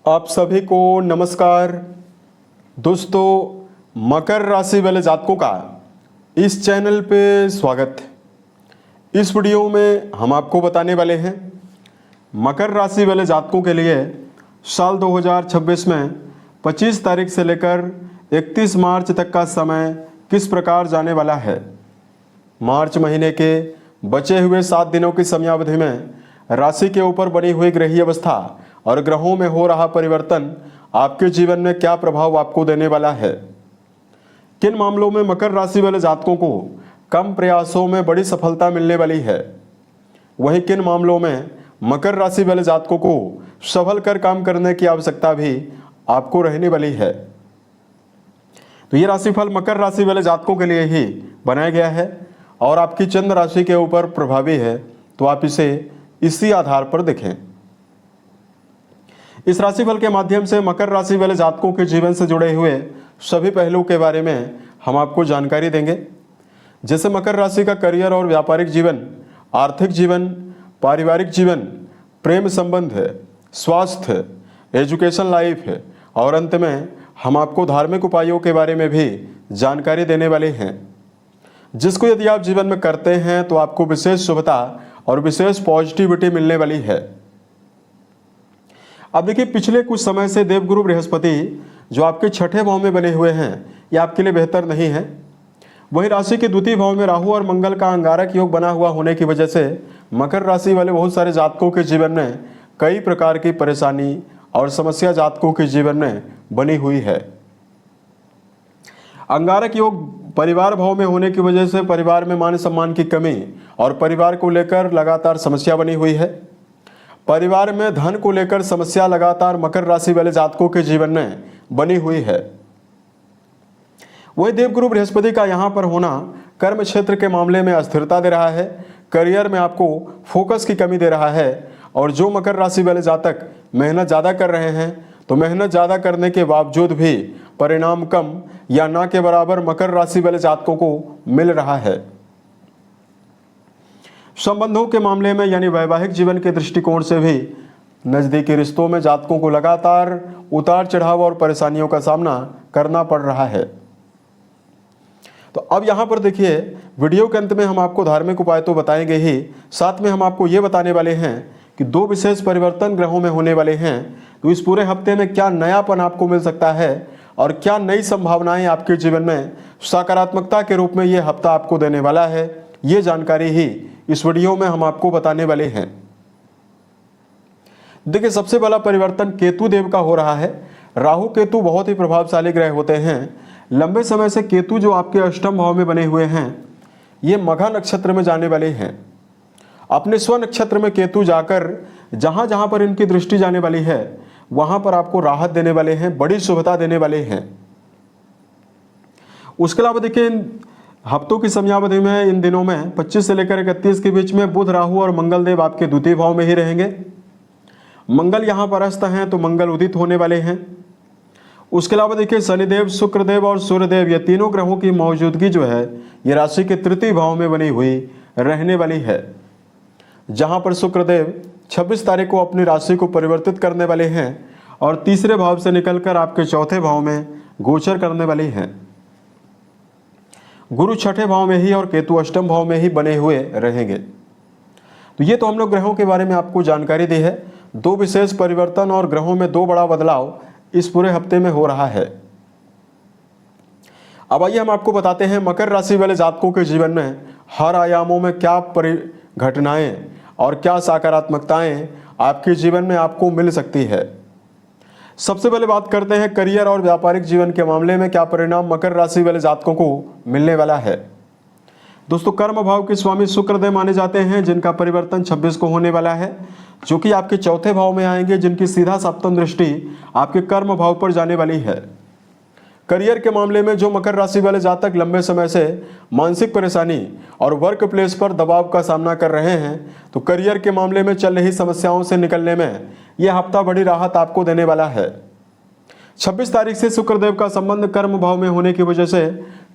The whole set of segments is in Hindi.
आप सभी को नमस्कार। दोस्तों, मकर राशि वाले जातकों का इस चैनल पे स्वागत है। इस वीडियो में हम आपको बताने वाले हैं मकर राशि वाले जातकों के लिए साल 2026 में 25 तारीख से लेकर 31 मार्च तक का समय किस प्रकार जाने वाला है। मार्च महीने के बचे हुए 7 दिनों की समयावधि में राशि के ऊपर बनी हुई ग्रहीय अवस्था और ग्रहों में हो रहा परिवर्तन आपके जीवन में क्या प्रभाव आपको देने वाला है। किन मामलों में मकर राशि वाले जातकों को कम प्रयासों में बड़ी सफलता मिलने वाली है, वहीं किन मामलों में मकर राशि वाले जातकों को संभल कर काम करने की आवश्यकता भी आपको रहने वाली है। तो ये राशिफल मकर राशि वाले जातकों के लिए ही बनाया गया है और आपकी चंद्र राशि के ऊपर प्रभावी है, तो आप इसे इसी आधार पर देखें। इस राशिफल के माध्यम से मकर राशि वाले जातकों के जीवन से जुड़े हुए सभी पहलुओं के बारे में हम आपको जानकारी देंगे, जैसे मकर राशि का करियर और व्यापारिक जीवन, आर्थिक जीवन, पारिवारिक जीवन, प्रेम संबंध है, स्वास्थ्य, एजुकेशन लाइफ है और अंत में हम आपको धार्मिक उपायों के बारे में भी जानकारी देने वाले हैं, जिसको यदि आप जीवन में करते हैं तो आपको विशेष शुभता और विशेष पॉजिटिविटी मिलने वाली है। अब देखिए, पिछले कुछ समय से देवगुरु बृहस्पति जो आपके छठे भाव में बने हुए हैं, ये आपके लिए बेहतर नहीं है। वही राशि के द्वितीय भाव में राहु और मंगल का अंगारक योग बना हुआ होने की वजह से मकर राशि वाले बहुत सारे जातकों के जीवन में कई प्रकार की परेशानी और समस्या जातकों के जीवन में बनी हुई है। अंगारक योग परिवार भाव में होने की वजह से परिवार में मान सम्मान की कमी और परिवार को लेकर लगातार समस्या बनी हुई है। परिवार में धन को लेकर समस्या लगातार मकर राशि वाले जातकों के जीवन में बनी हुई है। वही देवगुरु बृहस्पति का यहाँ पर होना कर्म क्षेत्र के मामले में अस्थिरता दे रहा है, करियर में आपको फोकस की कमी दे रहा है और जो मकर राशि वाले जातक मेहनत ज़्यादा कर रहे हैं तो मेहनत ज़्यादा करने के बावजूद भी परिणाम कम या ना के बराबर मकर राशि वाले जातकों को मिल रहा है। संबंधों के मामले में यानी वैवाहिक जीवन के दृष्टिकोण से भी नज़दीकी रिश्तों में जातकों को लगातार उतार चढ़ाव और परेशानियों का सामना करना पड़ रहा है। तो अब यहाँ पर देखिए, वीडियो के अंत में हम आपको धार्मिक उपाय तो बताएंगे ही, साथ में हम आपको ये बताने वाले हैं कि 2 विशेष परिवर्तन ग्रहों में होने वाले हैं। तो इस पूरे हफ्ते में क्या नयापन आपको मिल सकता है और क्या नई संभावनाएं आपके जीवन में सकारात्मकता के रूप में ये हफ्ता आपको देने वाला है, ये जानकारी ही इस वीडियो में हम आपको बताने वाले हैं। देखिए, सबसे बड़ा परिवर्तन केतु देव का हो रहा है। राहु केतु बहुत ही प्रभावशाली ग्रह होते हैं। लंबे समय से केतु जो आपके अष्टम भाव में बने हुए हैं, ये मघा नक्षत्र में जाने वाले हैं। अपने स्व नक्षत्र में केतु जाकर जहां जहां पर इनकी दृष्टि जाने वाली है वहां पर आपको राहत देने वाले हैं, बड़ी शुभता देने वाले हैं। उसके अलावा देखिए, हफ्तों की समयावधि में इन दिनों में 25 से लेकर 31 के बीच में बुध, राहु और मंगल देव आपके द्वितीय भाव में ही रहेंगे। मंगल यहाँ पर अस्त हैं तो मंगल उदित होने वाले हैं। उसके अलावा देखिए, शनिदेव, शुक्रदेव और सूर्यदेव, ये तीनों ग्रहों की मौजूदगी जो है ये राशि के तृतीय भाव में बनी हुई रहने वाली है, जहाँ पर शुक्रदेव 26 तारीख को अपनी राशि को परिवर्तित करने वाले हैं और तीसरे भाव से निकलकर आपके चौथे भाव में गोचर करने वाली हैं। गुरु छठे भाव में ही और केतु अष्टम भाव में ही बने हुए रहेंगे। तो ये तो हम लोग ग्रहों के बारे में आपको जानकारी दी है। 2 विशेष परिवर्तन और ग्रहों में 2 बड़ा बदलाव इस पूरे हफ्ते में हो रहा है। अब आइए हम आपको बताते हैं मकर राशि वाले जातकों के जीवन में हर आयामों में क्या घटनाएं और क्या सकारात्मकताएं आपके जीवन में आपको मिल सकती है। सबसे पहले बात करते हैं करियर और व्यापारिक जीवन के मामले में क्या परिणाम मकर राशि वाले जातकों को मिलने वाला है। दोस्तों, कर्म भाव के स्वामी शुक्रदेव माने जाते हैं, जिनका परिवर्तन 26 को होने वाला है, जो कि आपके चौथे भाव में आएंगे, जिनकी सीधा सप्तम दृष्टि आपके कर्म भाव पर जाने वाली है। करियर के मामले में जो मकर राशि वाले जातक लंबे समय से मानसिक परेशानी और वर्क प्लेस पर दबाव का सामना कर रहे हैं, तो करियर के मामले में चल रही समस्याओं से निकलने में यह हफ्ता बड़ी राहत आपको देने वाला है। 26 तारीख से शुक्रदेव का संबंध कर्म भाव में होने की वजह से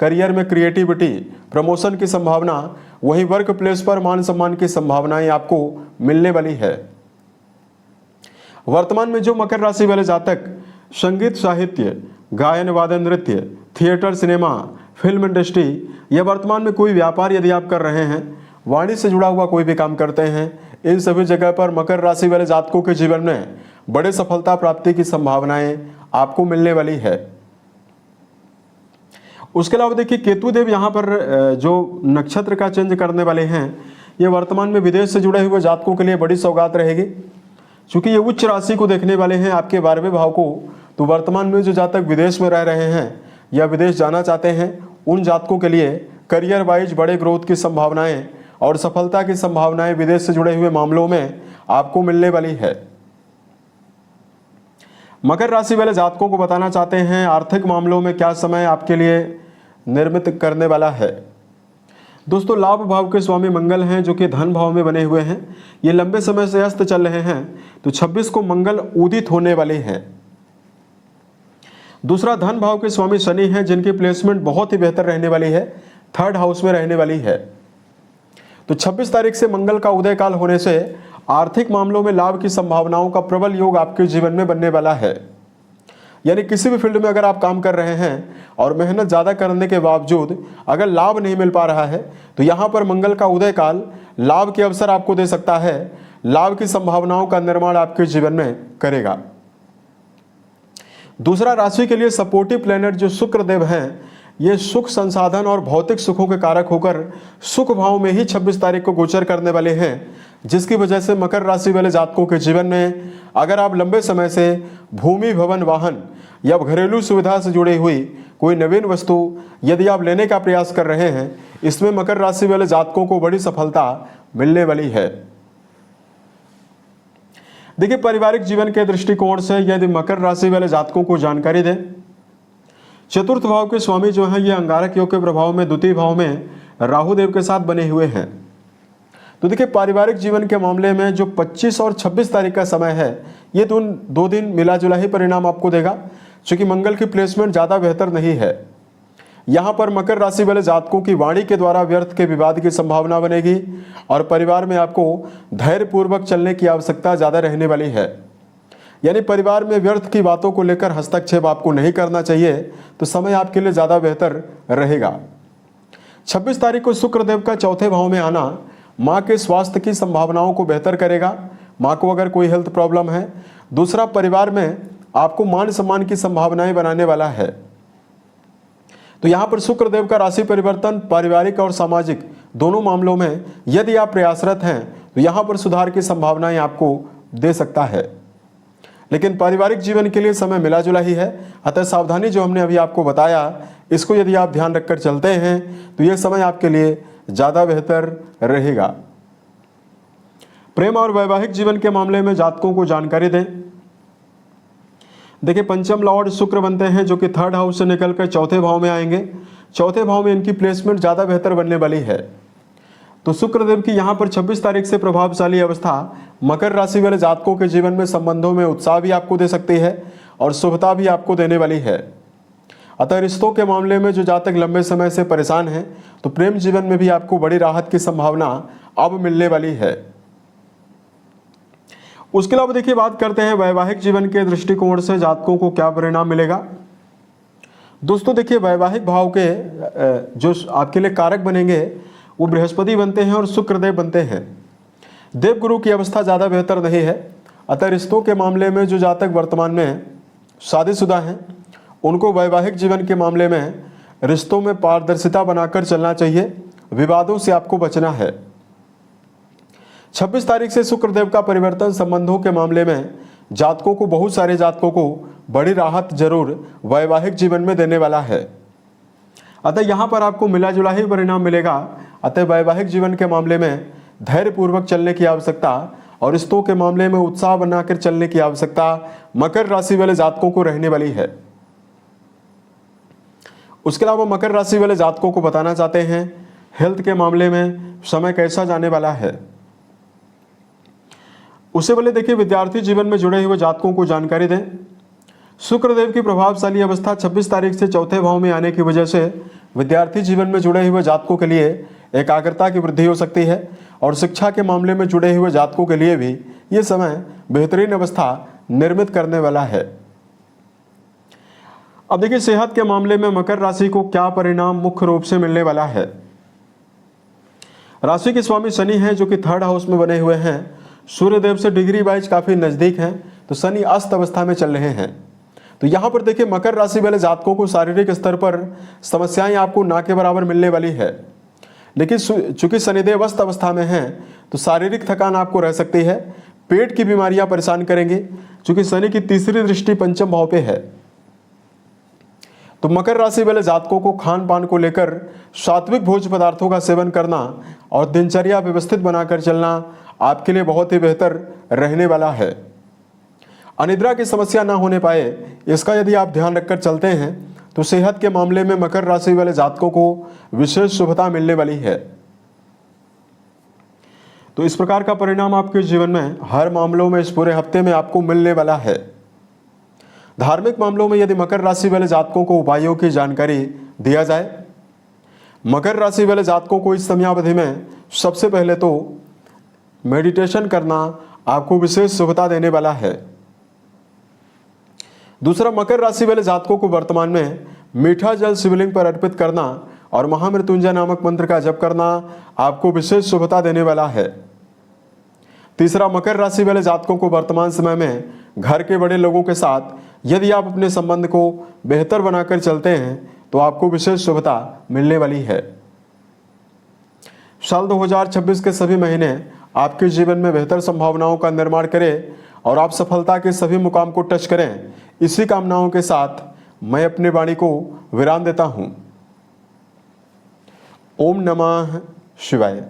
करियर में क्रिएटिविटी, प्रमोशन की संभावना, वहीं वर्क प्लेस पर मान सम्मान की संभावनाएं आपको मिलने वाली है। वर्तमान में जो मकर राशि वाले जातक संगीत, साहित्य, गायन, वादन, नृत्य, थिएटर, सिनेमा, फिल्म इंडस्ट्री या वर्तमान में कोई व्यापार यदि आप कर रहे हैं, वाणी से जुड़ा हुआ कोई भी काम करते हैं, इन सभी जगह पर मकर राशि वाले जातकों के जीवन में बड़े सफलता प्राप्ति की संभावनाएं आपको मिलने वाली है। उसके अलावा देखिए केतु देव यहाँ पर जो नक्षत्र का चेंज करने वाले हैं, ये वर्तमान में विदेश से जुड़े हुए जातकों के लिए बड़ी सौगात रहेगी। चूंकि ये उच्च राशि को देखने वाले हैं आपके 12वें भाव को, तो वर्तमान में जो जातक विदेश में रह रहे हैं या विदेश जाना चाहते हैं, उन जातकों के लिए करियर वाइज बड़े ग्रोथ की संभावनाएं और सफलता की संभावनाएं विदेश से जुड़े हुए मामलों में आपको मिलने वाली है। मकर राशि वाले जातकों को बताना चाहते हैं आर्थिक मामलों में क्या समय आपके लिए निर्मित करने वाला है। दोस्तों, लाभ भाव के स्वामी मंगल हैं जो कि धन भाव में बने हुए हैं, ये लंबे समय से अस्त चल रहे हैं, तो 26 को मंगल उदित होने वाले हैं। दूसरा, धन भाव के स्वामी शनि हैं जिनकी प्लेसमेंट बहुत ही बेहतर रहने वाली है, 3rd हाउस में रहने वाली है। तो 26 तारीख से मंगल का उदय काल होने से आर्थिक मामलों में लाभ की संभावनाओं का प्रबल योग आपके जीवन में बनने वाला है। यानी किसी भी फील्ड में अगर आप काम कर रहे हैं और मेहनत ज़्यादा करने के बावजूद अगर लाभ नहीं मिल पा रहा है, तो यहाँ पर मंगल का उदय काल लाभ के अवसर आपको दे सकता है, लाभ की संभावनाओं का निर्माण आपके जीवन में करेगा। दूसरा, राशि के लिए सपोर्टिव प्लैनेट जो शुक्र देव हैं, ये सुख, संसाधन और भौतिक सुखों के कारक होकर सुख भाव में ही 26 तारीख को गोचर करने वाले हैं, जिसकी वजह से मकर राशि वाले जातकों के जीवन में अगर आप लंबे समय से भूमि, भवन, वाहन या घरेलू सुविधा से जुड़ी हुई कोई नवीन वस्तु यदि आप लेने का प्रयास कर रहे हैं, इसमें मकर राशि वाले जातकों को बड़ी सफलता मिलने वाली है। देखिए, पारिवारिक जीवन के दृष्टिकोण से यदि मकर राशि वाले जातकों को जानकारी दें, चतुर्थ भाव के स्वामी जो हैं ये अंगारक योग के प्रभाव में 2य भाव में राहु देव के साथ बने हुए हैं। तो देखिए, पारिवारिक जीवन के मामले में जो 25 और 26 तारीख का समय है, ये 2 दिन मिला जुला ही परिणाम आपको देगा, क्योंकि मंगल की प्लेसमेंट ज़्यादा बेहतर नहीं है। यहाँ पर मकर राशि वाले जातकों की वाणी के द्वारा व्यर्थ के विवाद की संभावना बनेगी और परिवार में आपको धैर्यपूर्वक चलने की आवश्यकता ज़्यादा रहने वाली है। यानी परिवार में व्यर्थ की बातों को लेकर हस्तक्षेप आपको नहीं करना चाहिए, तो समय आपके लिए ज़्यादा बेहतर रहेगा। 26 तारीख को शुक्रदेव का 4थे भाव में आना माँ के स्वास्थ्य की संभावनाओं को बेहतर करेगा, माँ को अगर कोई हेल्थ प्रॉब्लम है। दूसरा, परिवार में आपको मान सम्मान की संभावनाएं बनाने वाला है। तो यहाँ पर शुक्रदेव का राशि परिवर्तन पारिवारिक और सामाजिक दोनों मामलों में यदि आप प्रयासरत हैं, तो यहाँ पर सुधार की संभावनाएं आपको दे सकता है। लेकिन पारिवारिक जीवन के लिए समय मिला जुला ही है, अतः सावधानी जो हमने अभी आपको बताया, इसको यदि आप ध्यान रखकर चलते हैं तो ये समय आपके लिए ज़्यादा बेहतर रहेगा। प्रेम और वैवाहिक जीवन के मामले में जातकों को जानकारी दें। देखिए, पंचम लॉर्ड शुक्र बनते हैं जो कि 3rd हाउस से निकलकर 4थे भाव में आएंगे। 4थे भाव में इनकी प्लेसमेंट ज़्यादा बेहतर बनने वाली है। तो शुक्रदेव की यहाँ पर 26 तारीख से प्रभावशाली अवस्था मकर राशि वाले जातकों के जीवन में संबंधों में उत्साह भी आपको दे सकती है और शुभता भी आपको देने वाली है। अतः रिश्तों के मामले में जो जातक लंबे समय से परेशान हैं, तो प्रेम जीवन में भी आपको बड़ी राहत की संभावना अब मिलने वाली है। उसके अलावा देखिए, बात करते हैं वैवाहिक जीवन के दृष्टिकोण से जातकों को क्या परिणाम मिलेगा। दोस्तों देखिए, वैवाहिक भाव के जो आपके लिए कारक बनेंगे वो बृहस्पति बनते हैं और शुक्रदेव बनते हैं। देवगुरु की अवस्था ज़्यादा बेहतर नहीं है, अतः रिश्तों के मामले में जो जातक वर्तमान में शादीशुदा हैं, उनको वैवाहिक जीवन के मामले में रिश्तों में पारदर्शिता बनाकर चलना चाहिए, विवादों से आपको बचना है। 26 तारीख से शुक्रदेव का परिवर्तन संबंधों के मामले में जातकों को, बहुत सारे जातकों को बड़ी राहत जरूर वैवाहिक जीवन में देने वाला है। अतः यहाँ पर आपको मिला जुला ही परिणाम मिलेगा। अतः वैवाहिक जीवन के मामले में धैर्यपूर्वक चलने की आवश्यकता और रिश्तों के मामले में उत्साह बनाकर चलने की आवश्यकता मकर राशि वाले जातकों को रहने वाली है। उसके अलावा मकर राशि वाले जातकों को बताना चाहते हैं हेल्थ के मामले में समय कैसा जाने वाला है। उससे पहले देखिए, विद्यार्थी जीवन में जुड़े हुए जातकों को जानकारी दें। शुक्रदेव की प्रभावशाली अवस्था 26 तारीख से 4थे भाव में आने की वजह से विद्यार्थी जीवन में जुड़े हुए जातकों के लिए एकाग्रता की वृद्धि हो सकती है और शिक्षा के मामले में जुड़े हुए जातकों के लिए भी ये समय बेहतरीन अवस्था निर्मित करने वाला है। अब देखिए सेहत के मामले में मकर राशि को क्या परिणाम मुख्य रूप से मिलने वाला है। राशि के स्वामी शनि हैं जो कि 3rd हाउस में बने हुए हैं, सूर्यदेव से डिग्री वाइज काफी नजदीक हैं, तो शनि अस्त अवस्था में चल रहे हैं। तो यहाँ पर देखिए मकर राशि वाले जातकों को शारीरिक स्तर पर समस्याएं आपको ना के बराबर मिलने वाली है, लेकिन चूंकि शनिदेव अस्त अवस्था में हैं तो शारीरिक थकान आपको रह सकती है। पेट की बीमारियां परेशान करेंगे, चूंकि शनि की तीसरी दृष्टि पंचम भाव पे है। तो मकर राशि वाले जातकों को खान पान को लेकर सात्विक भोज्य पदार्थों का सेवन करना और दिनचर्या व्यवस्थित बनाकर चलना आपके लिए बहुत ही बेहतर रहने वाला है। अनिद्रा की समस्या ना होने पाए, इसका यदि आप ध्यान रखकर चलते हैं तो सेहत के मामले में मकर राशि वाले जातकों को विशेष शुभता मिलने वाली है। तो इस प्रकार का परिणाम आपके जीवन में हर मामलों में इस पूरे हफ्ते में आपको मिलने वाला है। धार्मिक मामलों में यदि मकर राशि वाले जातकों को उपायों की जानकारी दिया जाए, मकर राशि वाले जातकों को इस समयावधि में सबसे पहले तो मेडिटेशन करना आपको विशेष शुभता देने वाला है। दूसरा, मकर राशि वाले जातकों को वर्तमान में मीठा जल शिवलिंग पर अर्पित करना और महामृत्युंजय नामक मंत्र का जप करना आपको विशेष शुभता देने वाला है। तीसरा, मकर राशि वाले जातकों को वर्तमान समय में घर के बड़े लोगों के साथ यदि आप अपने संबंध को बेहतर बनाकर चलते हैं तो आपको विशेष शुभता मिलने वाली है। साल 2026 के सभी महीने आपके जीवन में बेहतर संभावनाओं का निर्माण करें और आप सफलता के सभी मुकाम को टच करें। इसी कामनाओं के साथ मैं अपनी वाणी को विराम देता हूं। ओम नमः शिवाय।